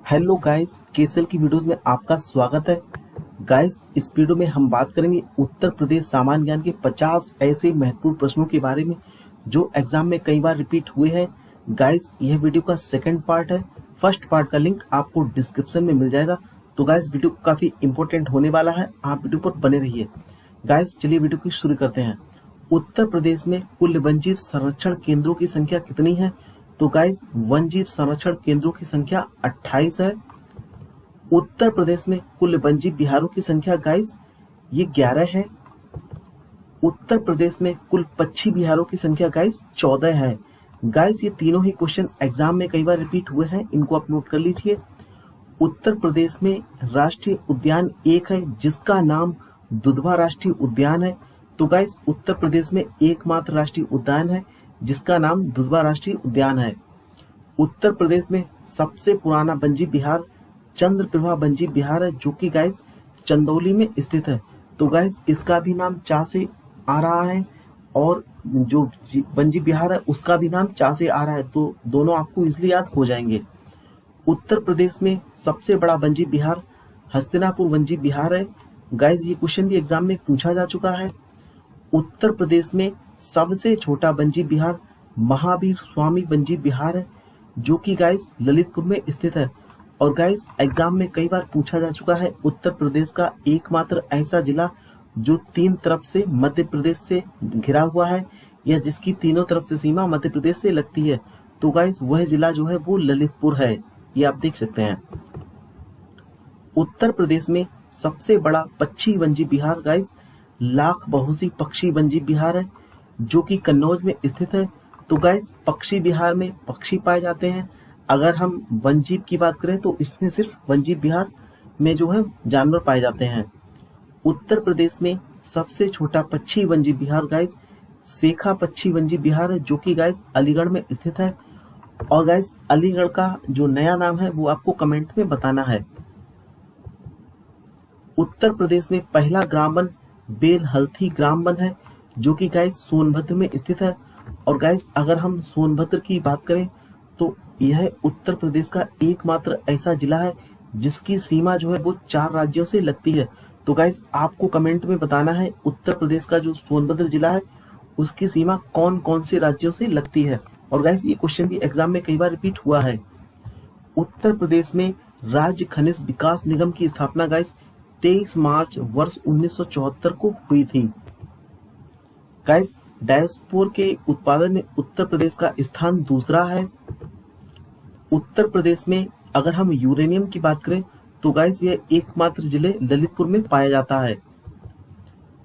Hello guys, केएसएल की videos में आपका स्वागत है। गाइस, इस वीडियो में हम बात करेंगे उत्तर प्रदेश सामान्य ज्ञान के 50 ऐसे महत्वपूर्ण प्रश्नों के बारे में जो एग्जाम में कई बार रिपीट हुए हैं। गाइस, यह वीडियो का सेकंड पार्ट है। फर्स्ट पार्ट का लिंक आपको डिस्क्रिप्शन में मिल जाएगा। तो गाइस, वीडियो काफी इंपॉर्टेंट होने वाला है, आप वीडियो पर बने रहिए। गाइस, चलिए वीडियो की शुरू करते हैं। उत्तर प्रदेश में कुल वन्यजीव संरक्षण केंद्रों की संख्या कितनी है? तो गाइस, वन्यजीव संरक्षण केंद्रों की संख्या 28 है। उत्तर प्रदेश में कुल वन्यजीव विहारों की संख्या गाइस ये 11 है। उत्तर प्रदेश में कुल पक्षी विहारों की संख्या गाइस 14 है। गाइस, ये तीनों ही क्वेश्चन एग्जाम में कई बार रिपीट हुए हैं, इनको आप नोट कर लीजिए। उत्तर प्रदेश में राष्ट्रीय उद्यान एक है जिसका नाम दुधवा राष्ट्रीय उद्यान है। तो गाइस, उत्तर प्रदेश में एकमात्र राष्ट्रीय उद्यान है जिसका नाम दुधवा राष्ट्रीय उद्यान है। उत्तर प्रदेश में सबसे पुराना वन्यजीव विहार चंद्रप्रभा वन्यजीव विहार है जो कि गाइस चंदौली में स्थित है। तो गाइस, इसका भी नाम चा से आ रहा है और जो वन्यजीव विहार है उसका भी नाम चा से आ रहा है, तो दोनों आपको इसलिए याद हो जाएंगे। उत्तर प्रदेश में सबसे बड़ा वन्यजीव विहार हस्तिनापुर वन्यजीव विहार है। गाइस, ये क्वेश्चन भी एग्जाम में पूछा जा चुका है। उत्तर प्रदेश में सबसे छोटा वन्यजीव विहार महावीर स्वामी वन्यजीव विहार है जो कि गाइस ललितपुर में स्थित है। और गाइस, एग्जाम में कई बार पूछा जा चुका है उत्तर प्रदेश का एकमात्र ऐसा जिला जो तीन तरफ से मध्य प्रदेश से घिरा हुआ है या जिसकी तीनों तरफ से सीमा मध्य प्रदेश से लगती है। तो गाइस, वह जिला जो है वो ललितपुर है, ये आप देख सकते हैं। उत्तर प्रदेश में सबसे बड़ा पक्षी वन्यजीव विहार गाइस लाख बहुसी पक्षी वन्यजीव विहार है जो कि कन्नौज में स्थित है। तो गाइस, पक्षी विहार में पक्षी पाए जाते हैं। अगर हम वन्यजीव की बात करें तो इसमें सिर्फ वन्यजीव विहार में जो है जानवर पाए जाते हैं। उत्तर प्रदेश में सबसे छोटा पक्षी वन्यजीव विहार गाइस सेखा पक्षी वन्यजीव विहार है जो कि गाइस अलीगढ़ में स्थित है। और गाइस, अलीगढ़ का जो नया नाम है वो आपको कमेंट में बताना है। उत्तर प्रदेश में पहला ग्राम वन बेलहल्थी ग्राम वन है जो कि गाइस सोनभद्र में स्थित है। और गाइस, अगर हम सोनभद्र की बात करें तो यह उत्तर प्रदेश का एकमात्र ऐसा जिला है जिसकी सीमा जो है वो 4 राज्यों से लगती है। तो गाइस, आपको कमेंट में बताना है उत्तर प्रदेश का जो सोनभद्र जिला है उसकी सीमा कौन कौन से राज्यों से लगती है। और गाइस, ये क्वेश्चन भी एग्जाम में कई बार रिपीट हुआ है। उत्तर प्रदेश में राज्य खनिज विकास निगम की स्थापना गाइस 23 मार्च वर्ष 1974 को हुई थी। गाइस, डैशबोर्ड के उत्पादन में उत्तर प्रदेश का स्थान दूसरा है। उत्तर प्रदेश में अगर हम यूरेनियम की बात करें तो गाइस यह एकमात्र जिले ललितपुर में पाया जाता है।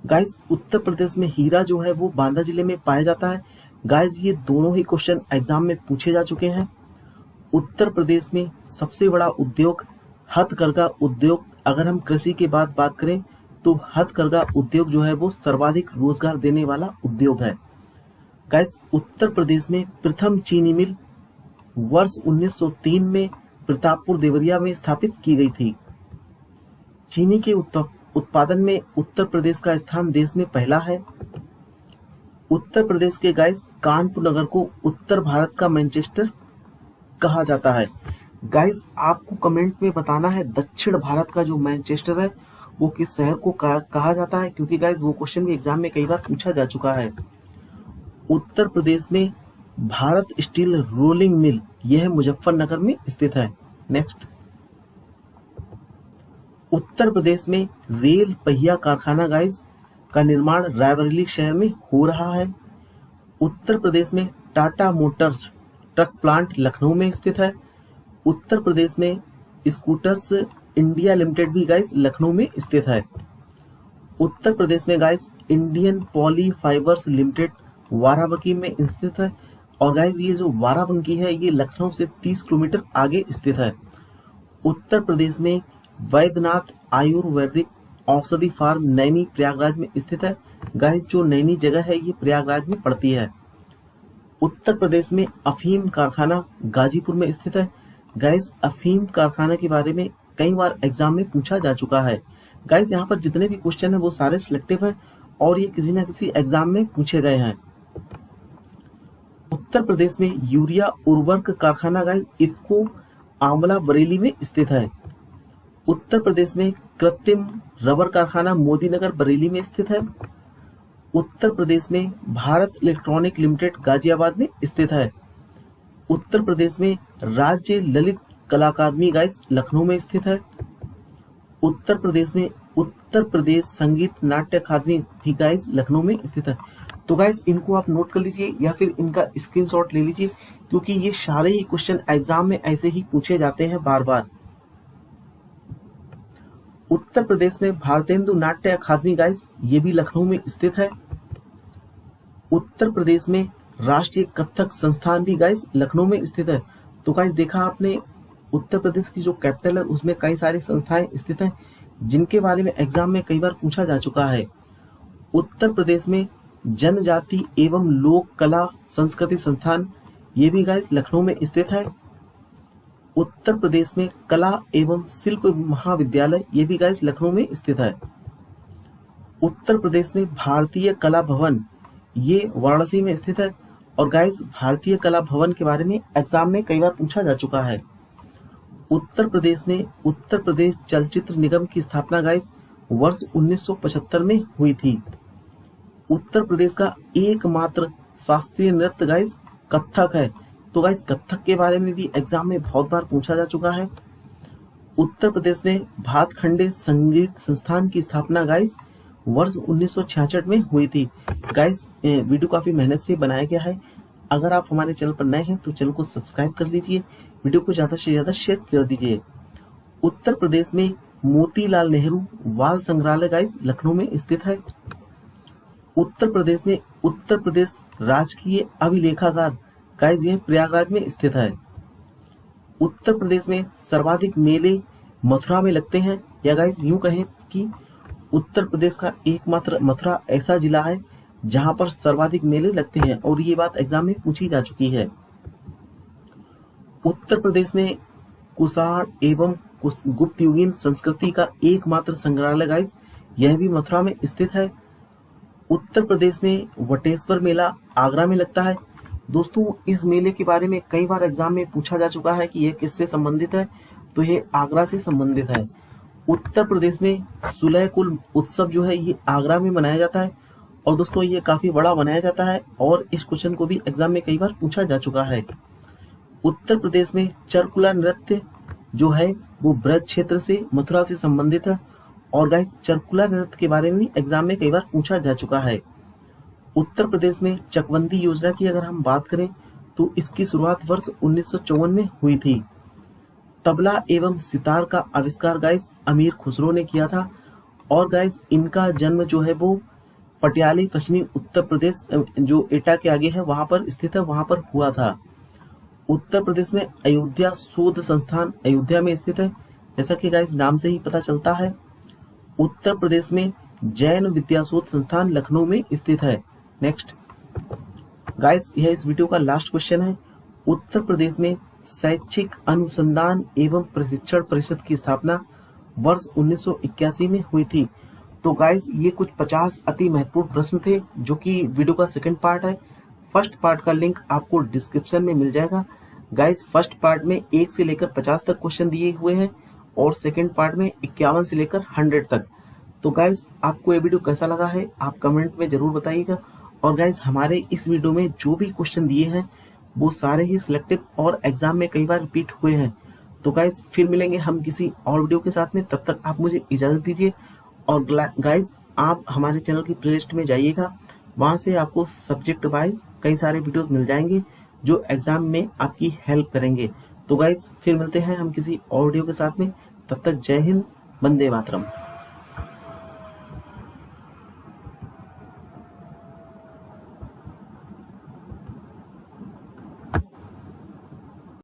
गाइस, उत्तर प्रदेश में हीरा जो है वो बांदा जिले में पाया जाता है। गाइस, ये दोनों ही क्वेश्चन एग्जाम में पूछे जा चुके हैं। उत्तर प्रदेश में सबसे बड़ा उद्योग हथकरघा उद्योग, अगर हम कृषि के बाद बात करें तो हथकरघा उद्योग जो है वो सर्वाधिक रोजगार देने वाला उद्योग है। गाइस, उत्तर प्रदेश में प्रथम चीनी मिल वर्ष 1903 में प्रतापपुर देवरिया में स्थापित की गई थी। चीनी के उत्पादन में उत्तर प्रदेश का स्थान देश में पहला है। उत्तर प्रदेश के गाइस कानपुर नगर को उत्तर भारत का मैनचेस्टर कहा जाता है। गाइस, आपको कमेंट में बताना है दक्षिण भारत का जो मैनचेस्टर है वो किस शहर को कहा जाता है, क्योंकि गाइस वो क्वेश्चन भी एग्जाम में कई बार पूछा जा चुका है। उत्तर प्रदेश में भारत स्टील रोलिंग मिल यह मुजफ्फरनगर में स्थित है। नेक्स्ट, उत्तर प्रदेश में रेल पहिया कारखाना गाइस का निर्माण रायबरेली शहर में हो रहा है। उत्तर प्रदेश में Tata Motors truck plant Lucknow में स्थित है। उत्तर प्रदेश में स्कूटर्स इंडिया लिमिटेड भी गाइस लखनऊ में स्थित है। उत्तर प्रदेश में guys Indian poly fibres limited Varanasi में स्थित है। और गाइस, ये जो वाराणसी है ये लखनऊ से 30 किलोमीटर आगे स्थित है। उत्तर प्रदेश में वैद्यनाथ आयुर्वेदिक औषधि फार्म नैनी प्रयागराज में स्थित है। गाइस, जो नैनी जगह है ये प्रयागराज में पड़ती है। उत्तर प्रदेश में अफीम कारखाना गाजीपुर में स्थित है। गाइस, अफीम कारखाना के बारे में कई बार एग्जाम में पूछा जा चुका है। गाइस, यहाँ पर जितने भी क्वेश्चन है वो सारे सिलेक्टिव है और ये किसी न किसी एग्जाम में पूछे गए हैं। उत्तर प्रदेश में यूरिया उर्वरक कारखाना गाइस इफको आंवला बरेली में स्थित है। उत्तर प्रदेश में कृत्रिम रबर कारखाना मोदीनगर बरेली में स्थित है। उत्तर प्रदेश में भारत इलेक्ट्रॉनिक लिमिटेड गाजियाबाद में स्थित है। उत्तर प्रदेश में राज्य ललित कला अकादमी गाइस लखनऊ में स्थित है। उत्तर प्रदेश में उत्तर प्रदेश संगीत नाट्य अकादमी भी गाइस लखनऊ में स्थित है। तो गाइस इनको आप नोट कर लीजिए या फिर इनका स्क्रीनशॉट ले लीजिए, क्योंकि ये सारे ही क्वेश्चन एग्जाम में ऐसे ही पूछे जाते हैं बार बार। उत्तर प्रदेश में भारतेंदु नाट्य अकादमी गाइस ये भी लखनऊ में स्थित है। उत्तर प्रदेश में राष्ट्रीय कथक संस्थान भी गाइस लखनऊ में स्थित है। तो गाइस देखा आपने, उत्तर प्रदेश की जो कैपिटल है उसमें कई सारी संस्थाएं स्थित हैं जिनके बारे में एग्जाम में कई बार पूछा जा चुका है। उत्तर प्रदेश में जनजाति एवं लोक कला संस्कृति संस्थान ये भी गाइस लखनऊ में स्थित है। उत्तर प्रदेश में कला एवं शिल्प महाविद्यालय ये भी गाइस लखनऊ में स्थित है। उत्तर प्रदेश में भारतीय कला भवन ये वाराणसी में स्थित है। और गाइस भारतीय कला भवन के बारे में एग्जाम में कई बार पूछा जा चुका है। उत्तर प्रदेश में उत्तर प्रदेश चलचित्र निगम की स्थापना गाइस वर्ष 1975 में हुई थी। उत्तर प्रदेश का एकमात्र शास्त्रीय नृत्य गाइस कथक है। तो गाइस कथक के बारे में भी एग्जाम में बहुत बार पूछा जा चुका है। उत्तर प्रदेश में भातखंडे संगीत संस्थान की स्थापना गाइस वर्ष 1966 में हुई थी। गाइस वीडियो काफी मेहनत से बनाया गया है। अगर आप हमारे चैनल पर नए हैं तो चैनल को सब्सक्राइब कर लीजिए, वीडियो को ज्यादा से ज्यादा शेयर कर दीजिए। उत्तर प्रदेश में मोतीलाल नेहरू बाल संग्रहालय गाइस लखनऊ में स्थित है। उत्तर प्रदेश में उत्तर प्रदेश राजकीय अभिलेखागार गाइस यह प्रयागराज में स्थित है। उत्तर प्रदेश में सर्वाधिक मेले मथुरा में लगते हैं, या गाइस यूं कहें कि उत्तर प्रदेश का एकमात्र मथुरा ऐसा जिला है जहां पर सर्वाधिक मेले लगते हैं, और ये बात एग्जाम में पूछी जा चुकी है। उत्तर प्रदेश में कुषाण एवं गुप्त युगीन संस्कृति का एकमात्र संग्रहालय गाइस यह भी मथुरा में स्थित है। उत्तर प्रदेश में वटेश्वर मेला आगरा में लगता है। दोस्तों इस मेले के बारे में कई बार एग्जाम में पूछा जा चुका है कि यह किससे संबंधित है, तो यह आगरा से संबंधित है। उत्तर प्रदेश में सुलह कुल उत्सव जो है ये आगरा में मनाया जाता है, और दोस्तों ये काफी बड़ा मनाया जाता है, और इस क्वेश्चन को भी एग्जाम में कई बार पूछा जा चुका है। उत्तर प्रदेश में चरकुला नृत्य जो है वो ब्रज क्षेत्र से मथुरा से संबंधित है, और गाइस चरकुला नृत्य के बारे में भी एग्जाम में कई बार पूछा जा चुका है। उत्तर प्रदेश में चकबंदी योजना की अगर हम बात करें तो इसकी शुरुआत वर्ष 1954 में हुई थी। तबला एवं सितार का आविष्कार गाइस अमीर खुसरो ने किया था, और गाइस इनका जन्म जो है वो पटियाली पश्चिमी उत्तर प्रदेश जो एटा के आगे है वहां पर स्थित है, वहां पर हुआ था। उत्तर प्रदेश में अयोध्या शोध संस्थान अयोध्या में स्थित है, जैसा कि गाइस नाम से ही पता चलता है। उत्तर प्रदेश में जैन विद्या शोध संस्थान लखनऊ में स्थित है। नेक्स्ट गाइस यह इस वीडियो का लास्ट क्वेश्चन है। उत्तर प्रदेश में शैक्षिक अनुसंधान एवं प्रशिक्षण परिषद की स्थापना वर्ष 1981 में हुई थी। तो गाइस ये कुछ 50 अति महत्वपूर्ण प्रश्न थे जो कि वीडियो का सेकंड पार्ट है। फर्स्ट पार्ट का लिंक आपको डिस्क्रिप्शन में मिल जाएगा। गाइस फर्स्ट पार्ट में 1 से लेकर 50 तक क्वेश्चन दिए हुए हैं, और सेकंड पार्ट में 51 से लेकर 100 तक। तो गाइस आपको ये वीडियो कैसा लगा है आप कमेंट में जरूर बताइएगा। और गाइस हमारे इस वीडियो में जो भी क्वेश्चन दिए हैं वो सारे ही सिलेक्टिव और एग्जाम में कई बार रिपीट हुए हैं। तो गाइस फिर मिलेंगे हम किसी और वीडियो के साथ में, तब तक आप मुझे इजाजत दीजिए। और गाइस आप हमारे चैनल की प्लेलिस्ट में जाइएगा, वहां से आपको सब्जेक्ट वाइज कई सारे वीडियोस मिल जाएंगे जो एग्जाम में आपकी हेल्प करेंगे। तो गाइस फिर मिलते हैं हम किसी और वीडियो के साथ में, तब तक जय हिंद, वंदे मातरम।